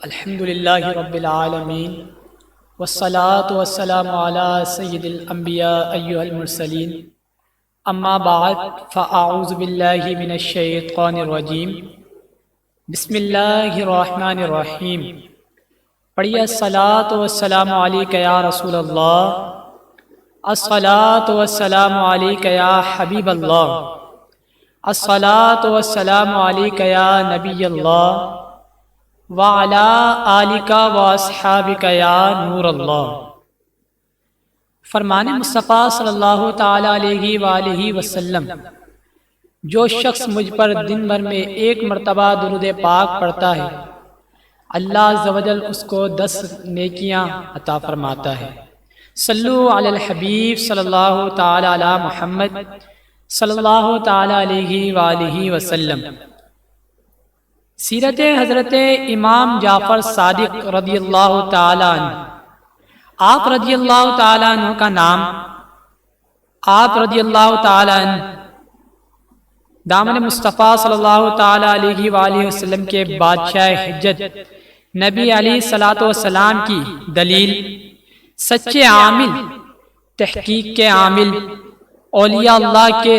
الحمد للہ رب العالمین والصلاة والسلام علی سید الانبیاء ایھا المرسلین اما بعد فاعوذ باللہ من الشیطان الرجیم بسم اللہ الرحمن الرحیم پڑھیے الصلاة والسلام علیک یا رسول اللہ، الصلاة والسلام علیک یا حبیب اللہ، الصلاة والسلام علیک یا نبی اللہ وَعَلَىٰ آلِكَ وَأَصْحَابِكَ يَا نور اللہ۔ فرمان مصطفیٰ صلی اللہ تعالیٰ علیہ وآلہ وسلم، جو شخص مجھ پر دن بھر میں ایک مرتبہ درود پاک پڑھتا ہے، اللہ عز و جل اس کو 10 نیکیاں عطا فرماتا ہے۔ صلو علی الحبیب صلی اللہ تعالیٰ علی محمد صلی اللہ تعالیٰ علیہ وآلہ وسلم۔ سیرت حضرت امام جعفر صادق رضی اللہ تعالیٰ عنہ۔ آپ رضی اللہ تعالیٰ عنہ کا نام، آپ رضی اللہ تعالیٰ عنہ دامن مصطفیٰ صلی اللہ تعالیٰ علیہ وآلہ وسلم کے بادشاہ حجت، نبی علیہ الصلوۃ والسلام کی دلیل، سچے عامل، تحقیق کے عامل، اولیاء اللہ کے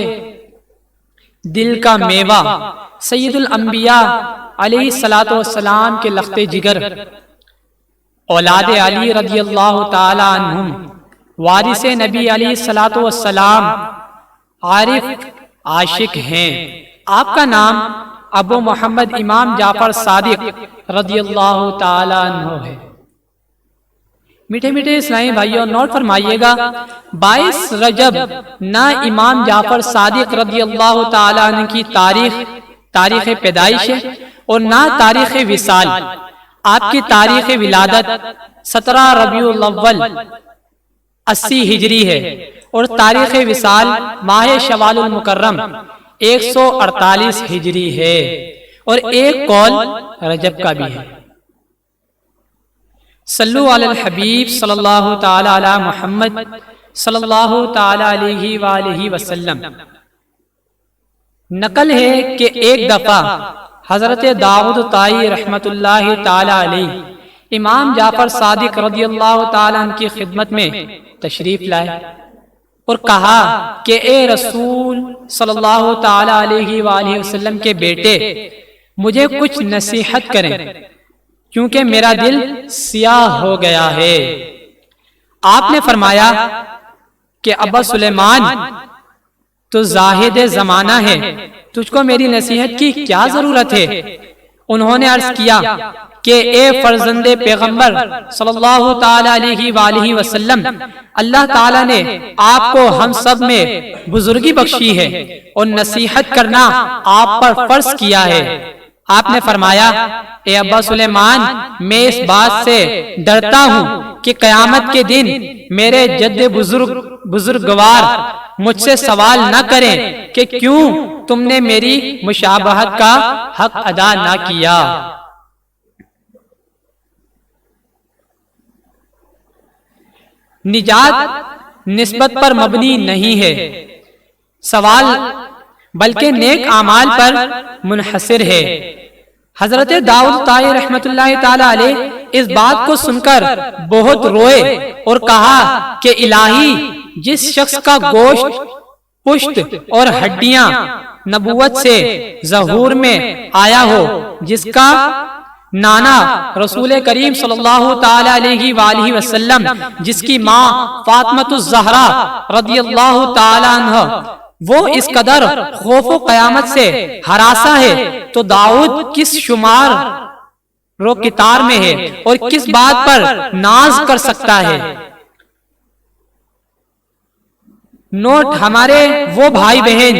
دل کا میوہ، سید الانبیاء علیہ الصلوۃ والسلام کے لخت جگر، اولاد علی رضی اللہ تعالی عنہم، وارث نبی علیہ الصلوۃ والسلام، عارف عاشق ہیں۔ آپ کا نام ابو محمد امام جعفر صادق رضی اللہ تعالی عنہ ہے۔ میٹھے میٹھے اسلامی بھائیوں، نوٹ فرمائیے گا، 22 رجب نہ امام جعفر صادق رضی اللہ تعالی عنہ کی تاریخ پیدائش ہے اور نہ تاریخ وصال۔ آپ کی تاریخ ولادت 17 ربیع الاول 80 ہجری ہے اور تاریخ وصال ماہ شوال المکرم 148 ہجری ہے، اور ایک قول رجب کا بھی ہے۔ صلو علی الحبیب صلی اللہ تعالی علی محمد صلی اللہ تعالی علیہ وآلہ وسلم۔ نقل ہے کہ ایک دفعہ حضرت داؤد طائی رحمت اللہ تعالی علیہ امام جعفر صادق رضی اللہ تعالی عنہ کی خدمت میں تشریف لائے اور کہا کہ اے رسول صلی اللہ تعالی علیہ وآلہ وسلم کے بیٹے، مجھے کچھ نصیحت کریں کیونکہ میرا دل سیاہ ہو گیا ہے۔ آپ نے فرمایا کہ ابا سلیمان، تو زاہد زمانہ ہے، تجھ کو میری نصیحت کی کیا ضرورت ہے؟ انہوں نے عرض کیا کہ اے فرزند پیغمبر صلی اللہ تعالی علیہ وآلہ وسلم، اللہ تعالیٰ نے آپ کو ہم سب میں بزرگی بخشی ہے اور نصیحت کرنا آپ پر فرض کیا ہے۔ آپ نے فرمایا، اے ابا سلیمان، میں اس بات سے ڈرتا ہوں کہ قیامت کے دن میرے جد بزرگوار مجھ سے سوال نہ کریں کہ کیوں تم نے میری مشابہت کا حق ادا نہ کیا۔ نجات نسبت پر مبنی نہیں ہے سوال، بلکہ نیک اعمال پر منحصر ہے۔ حضرت داؤد طائی رحمت اللہ تعالی علیہ اس بات کو سن کر بہت روئے اور کہا کہ الہی، جس شخص کا گوشت، پشت اور ہڈیاں نبوت سے ظہور میں آیا ہو، جس کا نانا رسول کریم صلی اللہ تعالی علیہ وآلہ وسلم، جس کی ماں فاطمۃ الزہرا رضی اللہ تعالی عنہ، وہ اس قدر خوف و قیامت سے ہراساں ہے، تو داؤد کس شمار رو کتار میں ہے اور کس بات پر ناز کر سکتا ہے؟ نوٹ، ہمارے وہ بھائی بہن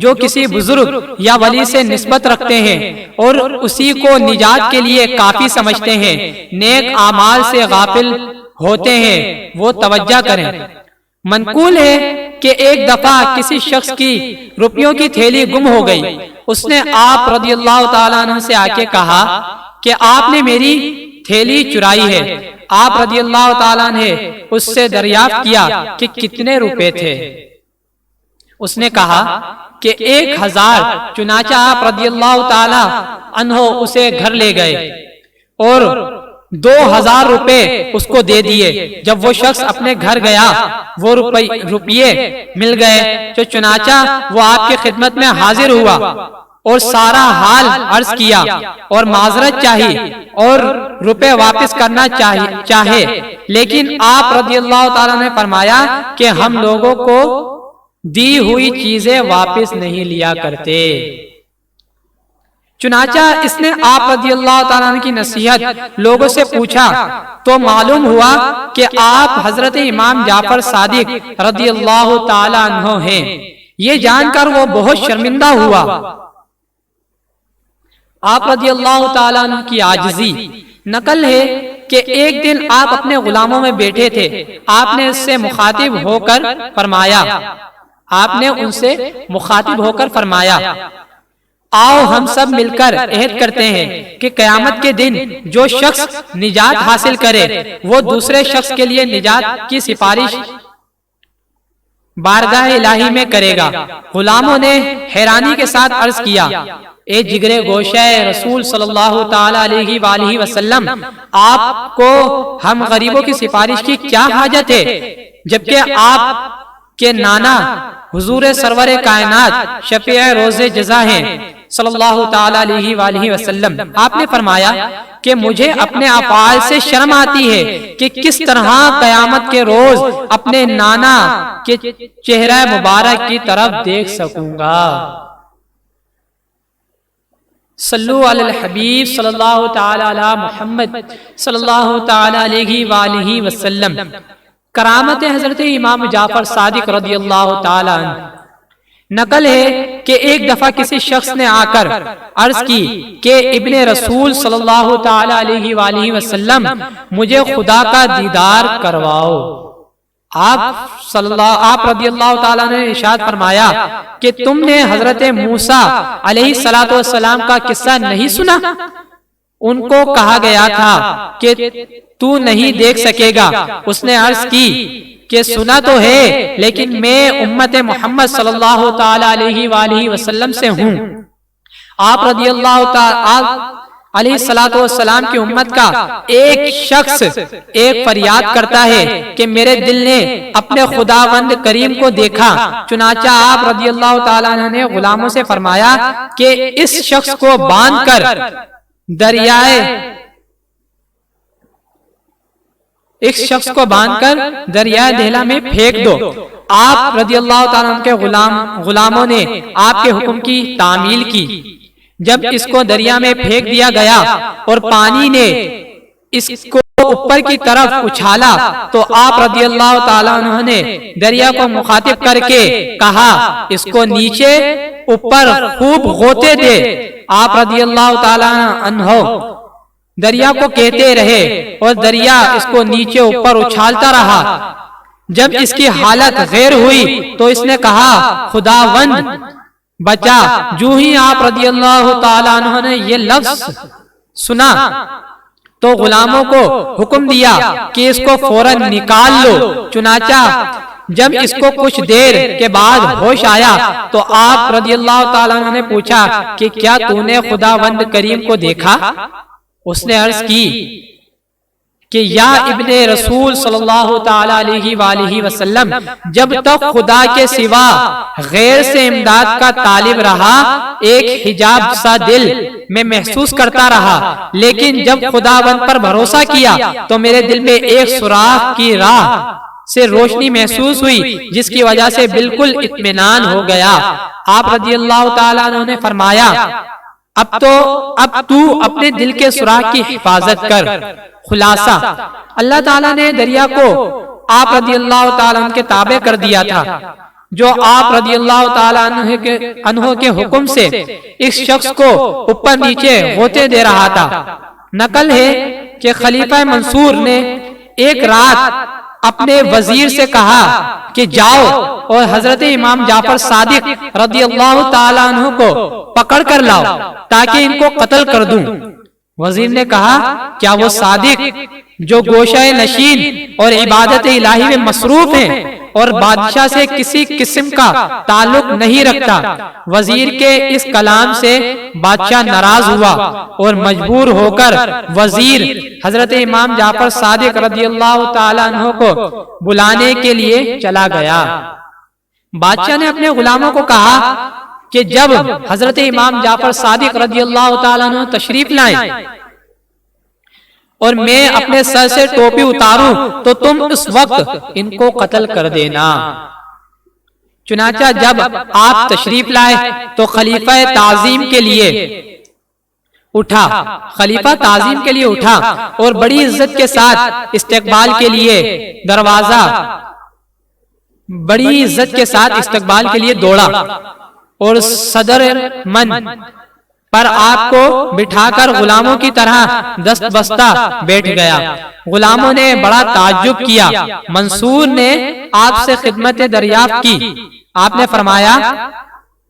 جو کسی بزرگ یا ولی سے نسبت رکھتے ہیں اور اسی کو نجات کے لیے کافی سمجھتے ہیں، نیک اعمال سے غافل ہوتے ہیں، وہ توجہ کریں۔ منقول ہے کہ ایک دفعہ کسی شخص کی روپیوں کی تھیلی گم ہو گئی۔ اس نے آپ رضی اللہ تعالیٰ عنہ سے آ کے کہا کہ آپ نے میری تھیلی چرائی ہے۔ آپ رضی اللہ تعالیٰ عنہ اس سے دریافت کیا کہ کتنے روپے تھے۔ اس نے کہا کہ 1000۔ چنانچہ آپ رضی اللہ تعالی عنہ اسے گھر لے گئے۔ اور 2000 روپے اس کو دے دیے۔ جب وہ شخص اپنے گھر گیا وہ روپیے مل گئے، تو چنانچہ وہ آپ کی خدمت میں حاضر ہوا اور سارا حال عرض کیا اور معذرت چاہی اور روپے واپس کرنا چاہے، لیکن آپ رضی اللہ تعالیٰ نے فرمایا کہ ہم لوگوں کو دی ہوئی چیزیں واپس نہیں لیا کرتے۔ چنانچہ اس نے آپ رضی اللہ تعالیٰ عنہ کی نصیحت لوگوں سے پوچھا تو معلوم ہوا کہ آپ حضرت امام جعفر صادق رضی اللہ تعالیٰ عنہ ہیں۔ یہ جان کر وہ بہت شرمندہ ہوا۔ آپ رضی اللہ تعالیٰ عنہ کی عاجزی نقل ہے کہ ایک دن آپ اپنے غلاموں میں بیٹھے تھے، آپ نے اس سے مخاطب ہو کر فرمایا آؤ ہم سب مل کر عہد کرتے ہیں کہ قیامت کے دن جو شخص نجات حاصل کرے وہ دوسرے شخص کے لیے نجات کی سفارش بارگاہ الہی میں کرے گا۔ غلاموں نے حیرانی کے ساتھ عرض کیا اے جگرے گوشہ رسول صلی اللہ تعالی علیہ وآلہ وسلم، آپ کو ہم غریبوں کی سفارش کی کیا حاجت ہے، جبکہ آپ کے نانا حضور سرور کائنات شفیع روز جزا ہیں صلی اللہ تعالی علیہ وآلہ وسلم۔ آپ نے فرمایا کہ مجھے اپنے افعال سے شرم آتی ہے کہ کس طرح قیامت کے روز اپنے نانا کے چہرہ مبارک کی طرف دیکھ سکوں گا۔ صلو علی الحبیب صلی اللہ تعالی علی محمد صلی اللہ تعالی علیہ وآلہ وسلم۔ کرامت حضرت امام جعفر صادق رضی اللہ تعالی عنہ نقل ہے کہ ایک دفعہ کسی شخص نے آ کر عرض کی کہ ابن رسول صلی اللہ تعالی علیہ وآلہ وسلم مجھے خدا کا دیدار کرواؤ۔ آپ رضی اللہ تعالیٰ نے ارشاد فرمایا کہ تم نے حضرت موسیٰ علیہ السلام کا قصہ نہیں سنا؟ ان کو کہا گیا تھا کہ تو نہیں دیکھ سکے گا۔ اس نے عرض کی کہ سنا تو ہے لیکن میں امت محمد صلی اللہ تعالی علیہ وآلہ وسلم سے ہوں۔ آپ رضی اللہ تعالی علیہ السلام کی امت کا ایک شخص ایک فریاد کرتا ہے کہ میرے دل نے اپنے خداوند کریم کو دیکھا۔ چنانچہ آپ رضی اللہ تعالیٰ عنہ نے غلاموں سے فرمایا کہ اس شخص کو باندھ کر دریائے دہلا میں پھینک دو۔ آپ رضی اللہ تعالیٰ عنہ کے غلاموں نے آپ کے حکم کی تعمیل کی۔ جب اس کو دریا میں پھینک دیا گیا اور پانی نے اس کو اوپر کی طرف اچھالا تو آپ رضی اللہ تعالیٰ عنہ نے دریا کو مخاطب کر کے کہا اس کو نیچے اوپر خوب غوطے دے۔ آپ رضی اللہ تعالیٰ عنہ دریا کو کہتے رہے اور دریا اس کو نیچے اوپر اچھالتا رہا۔ جب اس کی حالت غیر ہوئی تو اس نے کہا خداوند بچا۔ جو ہی آپ رضی اللہ تعالیٰ عنہ نے یہ لفظ سنا تو غلاموں کو حکم دیا کہ اس کو فوراً نکال لو۔ چنانچہ جب اس کو کچھ دیر کے بعد ہوش آیا تو آپ رضی اللہ تعالیٰ عنہ نے پوچھا کہ کیا تو نے خداوند کریم کو دیکھا؟ اس نے عرض کی کہ یا ابن رسول صلی اللہ تعالی علیہ وآلہ وسلم، جب تک خدا کے سوا غیر سے امداد کا طالب رہا ایک حجاب سا دل میں محسوس کرتا رہا، لیکن جب خداوند پر بھروسہ کیا تو میرے دل میں ایک سوراخ کی راہ سے روشنی محسوس ہوئی جس کی وجہ سے بالکل اطمینان ہو گیا۔ آپ رضی اللہ تعالیٰ عنہ نے فرمایا اب تو اپنے دل کے سوراخ کی حفاظت کر۔ خلاصہ اللہ تعالیٰ نے دریا کو آپ رضی اللہ تعالیٰ عنہ کے تابع کر دیا تھا، جو آپ رضی اللہ تعالیٰ عنہ کے حکم سے اس شخص کو اوپر نیچے ہوتے دے رہا تھا۔ نقل ہے کہ خلیفہ منصور نے ایک رات اپنے وزیر سے کہا کہ جاؤ اور حضرت امام جعفر صادق رضی اللہ تعالیٰ عنہ کو پکڑ کر لاؤ تاکہ ان کو قتل کر دوں۔ وزیر نے کہا کیا وہ صادق جو گوشہ نشین اور عبادت الہی میں مصروف ہیں اور بادشاہ سے کسی قسم کا تعلق نہیں رکھتا۔ وزیر کے اس کلام سے بادشاہ ناراض ہوا اور مجبور ہو کر وزیر حضرت امام جعفر صادق رضی اللہ تعالیٰ عنہ کو بلانے کے لیے چلا گیا۔ بادشاہ نے اپنے غلاموں کو کہا کہ جب حضرت امام جعفر صادق رضی اللہ تعالیٰ عنہ تشریف لائیں اور میں اپنے سر سے ٹوپی اتاروں تو تم اس وقت ان کو قتل کر دینا۔ چنانچہ جب آپ تشریف لائے تو خلیفہ تعظیم کے لیے اٹھا، خلیفہ تعظیم کے لیے اٹھا اور بڑی عزت کے ساتھ استقبال کے لیے دروازہ بڑی عزت کے ساتھ استقبال کے لیے دوڑا اور صدر من پر آپ کو بٹھا کر غلاموں کی طرح دست بستہ بیٹھ گیا۔ غلاموں نے بڑا تعجب کیا۔ منصور نے آپ سے خدمت دریافت کی۔ آپ نے فرمایا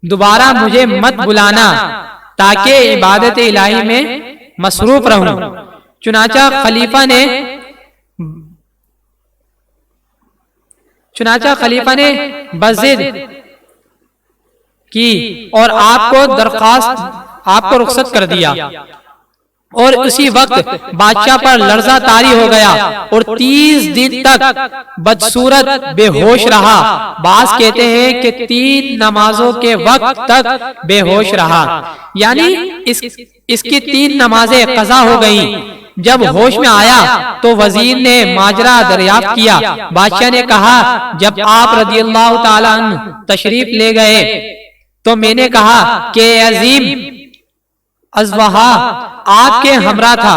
دوبارہ مجھے مت بلانا تاکہ عبادت الہی میں مصروف رہوں۔ چنانچہ خلیفہ نے بضد کی اور آپ کو رخصت کر دیا، اور اسی وقت بادشاہ پر لرزہ طاری ہو گیا اور 30 دن تک بدصورت بے ہوش رہا۔ بعض کہتے ہیں کہ 3 نمازوں کے وقت تک بے ہوش رہا، یعنی اس کی 3 نمازیں قضا ہو گئیں۔ جب ہوش میں آیا تو وزیر نے ماجرا دریافت کیا۔ بادشاہ نے کہا جب آپ رضی اللہ تعالیٰ عنہ تشریف لے گئے تو میں نے کہا کہ عظیم اژدہا آپ کے ہمراہ تھا،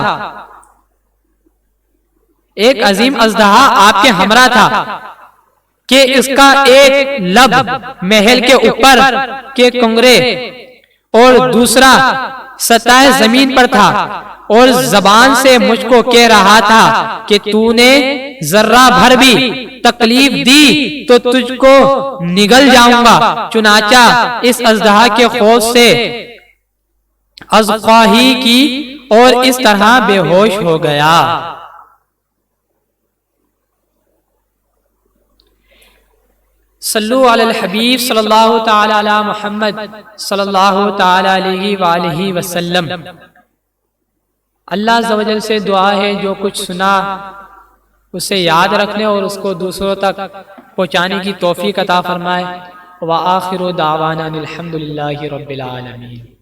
ایک عظیم اژدہا آپ کے ہمراہ تھا کہ اس کا ایک لب محل کے اوپر کے کنگرے اور دوسرا سطح زمین پر تھا، اور زبان سے مجھ کو کہہ رہا تھا کہ تو نے ذرہ بھر بھی تکلیف دی تو تجھ کو نگل جاؤں گا۔ چنانچہ اس اژدہا کے خوف سے اذخاہی کی اور اس طرح بے ہوش ہو گیا۔ صلو علی الحبیب صلی اللہ تعالی علی محمد صلی اللہ تعالی علیہ وآلہ وسلم۔ اللہ عز و جل سے دعا ہے جو کچھ سنا اسے یاد رکھنے اور اس کو دوسروں تک پہنچانے کی توفیق عطا فرمائے۔ وآخر دعوانا الحمدللہ رب العالمین۔